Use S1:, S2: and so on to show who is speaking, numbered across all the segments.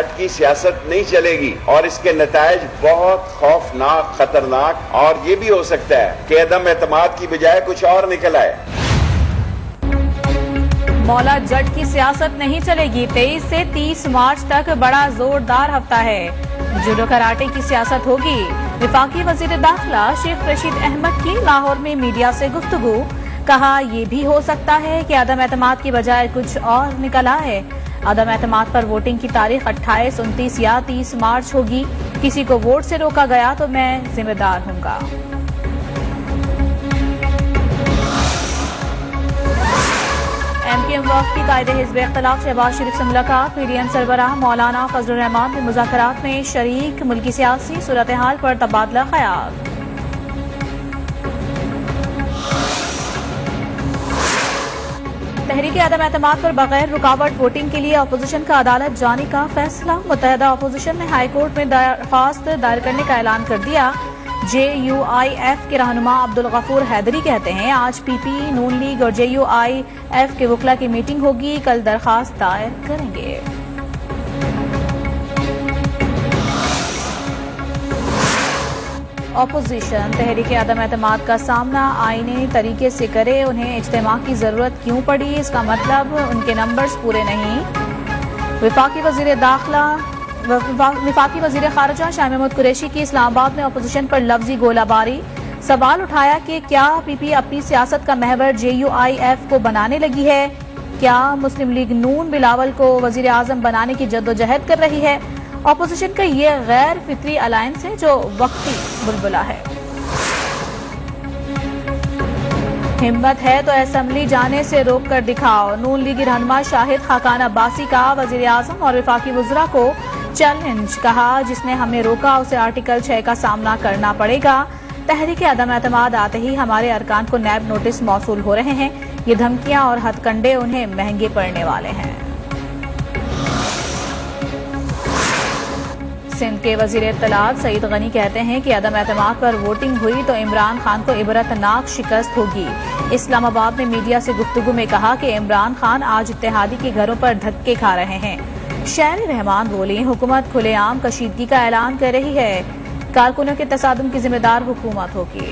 S1: जट की सियासत नहीं चलेगी और इसके नतायज बहुत खौफनाक, खतरनाक और ये भी हो सकता है कि अदम एतमाद की बजाय कुछ और निकल आए।
S2: मौला जट की सियासत नहीं चलेगी। 23 से 30 मार्च तक बड़ा जोरदार हफ्ता है। जूडो कराटे की सियासत होगी। वफाकी वजीर दाखिला शेख रशीद अहमद की लाहौर में मीडिया से गुफ्तगू। कहा यह भी हो सकता है कि अदम एतमाद की बजाय कुछ और निकल आए। अदम एतमाद पर वोटिंग की तारीख 28, 29 या 30 मार्च होगी। किसी को वोट से रोका गया तो मैं जिम्मेदार हूंगा। एमकेएम वक्फ की कायदे हिज़्ब इख्तिलाफ शहबाज शरीफ से मुलाकात। पीडीएम सरबराह मौलाना फजलुर रहमान भी मुज़ाकरात में शरीक। मुल्की सियासी सूरत हाल पर तबादला ख्याल। तहरीक अदम एतमाद पर बगैर रुकावट वोटिंग के लिए अपोजिशन का अदालत जाने का फैसला। मुत्तहदा अपोजिशन ने हाईकोर्ट में दरख्वास्त दायर करने का ऐलान कर दिया। JUIF के रहनुमा अब्दुल गफूर हैदरी कहते हैं आज PP, नून लीग और JUIF के वकला की मीटिंग होगी। कल दरखास्त दायर करेंगे। अपोजिशन तहरीक अदम एतमाद का सामना आईनी तरीके से करे। उन्हें इज्तिमा की जरूरत क्यों पड़ी? इसका मतलब उनके नंबर्स पूरे नहीं। वफाकी वजीर दाखिला वफाकी वजीर खारजा शाह महमूद कुरैशी की इस्लामाबाद में अपोजिशन पर लफ्जी गोलाबारी। सवाल उठाया कि क्या PP अपनी सियासत का महवर JUIF को बनाने लगी है? क्या मुस्लिम लीग नून बिलावल को वजीर आजम बनाने की जद्दोजहद कर रही है? अपोजिशन का ये गैर फितरी अलायंस है जो वक्ती बुलबुला है। हिम्मत है तो असेंबली जाने से रोक कर दिखाओ। नून लीगी रहनुमा शाहिद खाकान अब्बासी का वजीर आजम और वफाकी वज़रा को चैलेंज। कहा जिसने हमें रोका उसे आर्टिकल 6 का सामना करना पड़ेगा। तहरीक अदम एतमाद आते ही हमारे अरकान को नैब नोटिस मौसूल हो रहे हैं। ये धमकियां और हथकंडे उन्हें महंगे पड़ने वाले हैं। सिंध के वजीर इत्तलात सईद गनी कहते हैं कि अदम एतमाद पर वोटिंग हुई तो इमरान खान को इबरतनाक शिकस्त होगी। इस्लामाबाद में मीडिया से गुफ्तगू में कहा कि इमरान खान आज इत्तेहादी के घरों पर धक्के खा रहे हैं। शहरी रहमान बोली हुकूमत खुलेआम कशीदगी का ऐलान कर रही है। कारकुनों के तसादुम की जिम्मेदार हुकूमत होगी।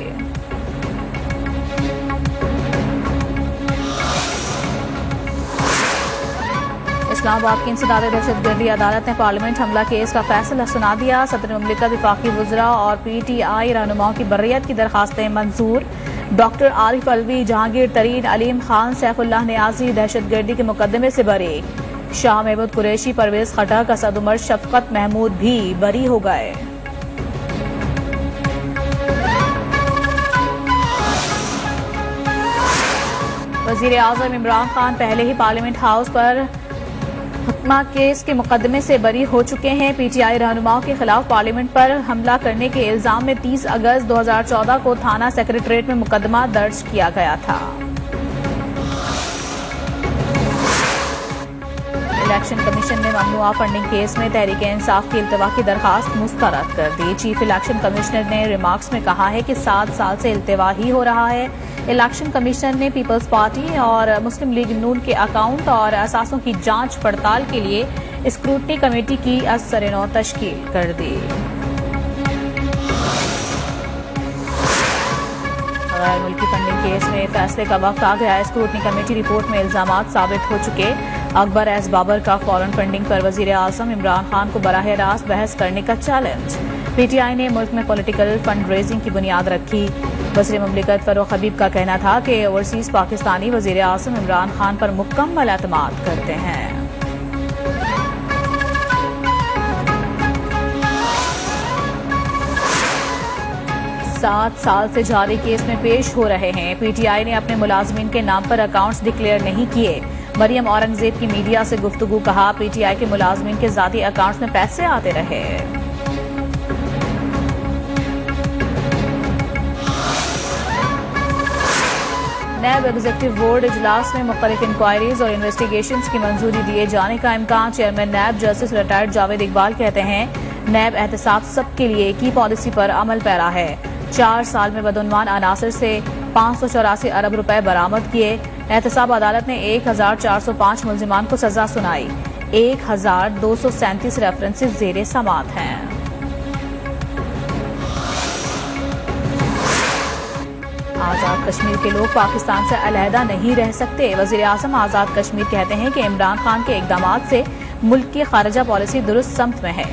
S2: इस्लामाबाद की इंसदाद दहशतगर्दी अदालत ने पार्लियामेंट हमला केस का फैसला सुना दिया। सदर मुमलिकत वफाकी वज़रा और PTI रहनुमाओं की बर्रियत की दरखास्तें मंजूर। डॉक्टर आरिफ अलवी, जहांगीर तरीन, अलीम खान, सैफुल्लाह नियाजी दहशतगर्दी के मुकदमे से बरी। शाह महमूद कुरैशी, परवेज खटक, असद उमर, शफकत महमूद भी बरी हो गए। वजीर आजम इमरान खान पहले ही पार्लियामेंट हाउस पर हुक्मा केस के मुकदमे से बरी हो चुके हैं। PTI रहनुमाओं के खिलाफ पार्लियामेंट पर हमला करने के इल्जाम में 30 अगस्त 2014 को थाना सेक्रेटरीट में मुकदमा दर्ज किया गया था। इलेक्शन कमीशन ने ममनुआ फंडिंग केस में तहरीक इंसाफ की इल्तवा की दरखास्त मुस्तरद कर दी। चीफ इलेक्शन कमिश्नर ने रिमार्क्स में कहा है कि 7 साल से इल्तवा ही हो रहा है। इलेक्शन कमीशन ने पीपल्स पार्टी और मुस्लिम लीग नून के अकाउंट और असासों की जांच पड़ताल के लिए स्क्रूटनी कमेटी की असर-ए-नौ तश्कील कर दी। गैर मुल्की फंडिंग केस में फैसले का वक्त आ गया। स्क्रूटनी कमेटी रिपोर्ट में इल्जामात साबित हो चुके। अकबर एस बाबर का फॉरेन फंडिंग पर वजीर आजम इमरान खान को बराह रास्त बहस करने का चैलेंज। PTI ने मुल्क में पॉलिटिकल फंड रेजिंग की बुनियाद रखी। वज़ीर मुमलिकत फरूख हबीब का कहना था कि ओवरसीज पाकिस्तानी वजीर आजम इमरान खान पर मुकम्मल एतमाद करते हैं। 7 साल से जारी केस में पेश हो रहे हैं। PTI ने अपने मुलाजमीन के नाम पर अकाउंट्स डिक्लेयर नहीं किए। मरियम औरंगजेब की मीडिया से गुफ्तगू। कहा PTI के मुलाजमीन के जाती अकाउंट्स में पैसे आते रहे। नैब एग्जीक्यूटिव बोर्ड इजलास में मुख्तलिफ इंक्वायरीज और इन्वेस्टिगेशंस की मंजूरी दिए जाने का इम्कान। Chairman NAB justice retired Javed Iqbal कहते हैं नैब एहतसाब सबके लिए की पॉलिसी पर अमल पैरा है। 4 साल में बदउनवान अनासर से 584 अरब रुपए बरामद किए। एहतसाब अदालत ने 1405 मुल्जिमान को सजा सुनाई। 1237 रेफरेंसेस ज़ेरे समात हैं। आज़ाद कश्मीर के लोग पाकिस्तान से अलहदा नहीं रह सकते। वज़ीर आज़म आज़ाद कश्मीर कहते हैं कि इमरान खान के इक़दामात से मुल्क की खारजा पॉलिसी दुरुस्त समत में है।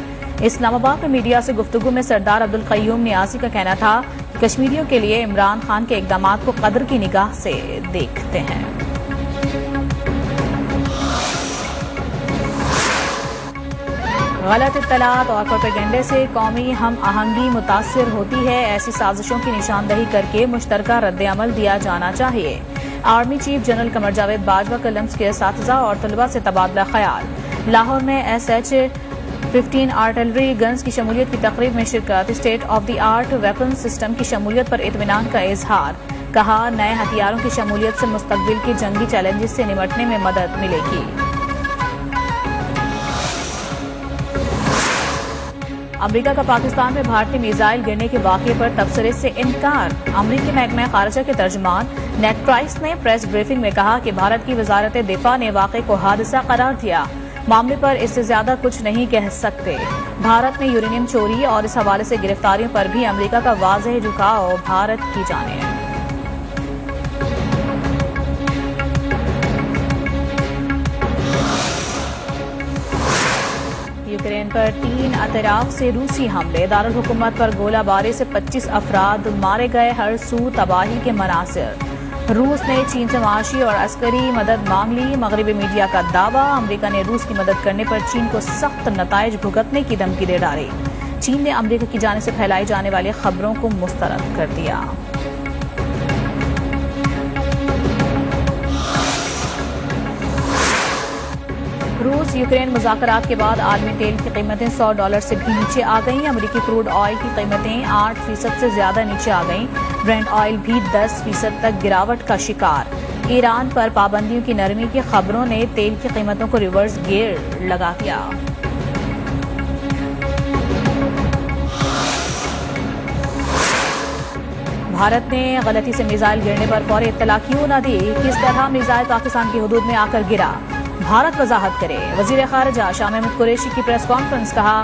S2: इस्लामाबाद में मीडिया से गुफ्तगू में सरदार अब्दुल क़य्यूम नियाज़ी का कहना था कि कश्मीरियों के लिए इमरान खान के इक़दामात को कदर की निगाह से देखते हैं। गलत इत्तलात और प्रोपेगेंडे से कौमी हम आहंगी मुतासिर होती है। ऐसी साजिशों की निशानदही करके मुश्तरका रद्द-ए-अमल दिया जाना चाहिए। Army chief general Qamar Javed Bajwa का लम्स के असातिज़ा और तलबा से तबादला ख्याल। लाहौर में SH-15 आर्टिलरी गन्स की शमूलियत की तकरीब में शिरकत। State of the art weapon system की शमूलियत पर इत्मीनान का इजहार। कहा, नए हथियारों की शमूलियत से मुस्तकबिल के जंगी चैलेंजेस से निपटने में मदद मिलेगी। अमरीका का पाकिस्तान में भारतीय मिसाइल गिरने के वाक़े पर तबसरे से इनकार। अमरीकी महकमा खारजा के तर्जुमान नेड प्राइस ने प्रेस ब्रीफिंग में कहा कि भारत की वजारत दिफा ने वाक़े को हादसा करार दिया। मामले पर इससे ज्यादा कुछ नहीं कह सकते। भारत में यूरेनियम चोरी और इस हवाले से गिरफ्तारियों पर भी अमरीका का वाज़ेह झुकाव भारत की जानिब। यूक्रेन पर 3 अतराफ से रूसी हमले। दारुल हुकूमत पर गोलाबारी से 25 अफराद मारे गए। हर सू तबाही के मनासिर। रूस ने चीन से माशी और अस्करी मदद मांग ली। मगरबी मीडिया का दावा, अमरीका ने रूस की मदद करने पर चीन को सख्त नताइज भुगतने की धमकी दे डाली। चीन ने अमरीका की जानिब से फैलाई जाने वाली खबरों को मुस्तरद कर दिया। रूस यूक्रेन मुज़ाकरात के बाद आलमी तेल की कीमतें $100 से भी नीचे आ गईं। अमरीकी क्रूड ऑयल की कीमतें 8% से ज्यादा नीचे आ गईं। ब्रेंट ऑयल भी 10% तक गिरावट का शिकार। ईरान पर पाबंदियों की नरमी की खबरों ने तेल की कीमतों को रिवर्स गियर लगा दिया। भारत ने गलती से मिसाइल गिरने पर फौरी इत्तला क्यों न दी? किस तरह मिसाइल पाकिस्तान की हुदूद में आकर गिरा? भारत वजाहत करे। वजीर खारजा शाह महमूद कुरैशी की प्रेस कॉन्फ्रेंस। कहा,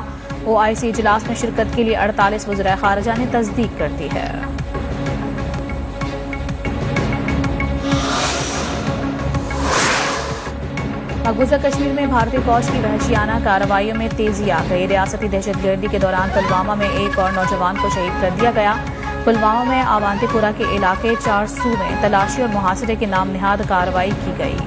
S2: OIC इजलास में शिरकत के लिए 48 वज़ीर खारजा ने तस्दीक कर दी है। मकबूजा कश्मीर में भारतीय फौज की वहशियाना कार्रवाइयों में तेजी आ गई। रियासती दहशतगर्दी के दौरान पुलवामा में एक और नौजवान को शहीद कर दिया गया। पुलवामा में आवांतीपुरा के इलाके 4 सू में तलाशी और मुहासिरे की नाम निहाद कार्रवाई की गई।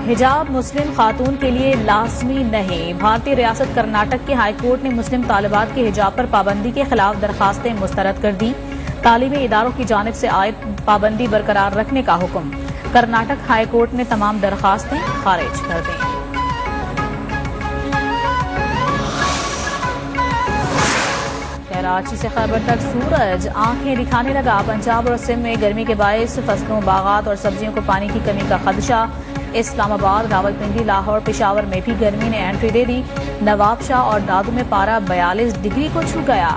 S2: हिजाब मुस्लिम खातून के लिए लाजमी नहीं। भारतीय रियासत कर्नाटक के हाईकोर्ट ने मुस्लिम तालिबात के हिजाब पर पाबंदी के खिलाफ दरखास्तें मुस्तरद कर दी। तालीमी इदारों की जानिब से आयद पाबंदी बरकरार रखने का हुक्म। कर्नाटक हाईकोर्ट ने तमाम दरखास्तें खारिज कर दी। कराची से खैबर तक सूरज आंखें दिखाने लगा। पंजाब और सिंध में गर्मी के बायस फसलों, बागात और सब्जियों को पानी की कमी का खदशा। इस्लामाबाद, रावलपिंडी, लाहौर, पेशावर में भी गर्मी ने एंट्री दे दी। नवाबशाह और दादू में पारा 42 डिग्री को छू गया।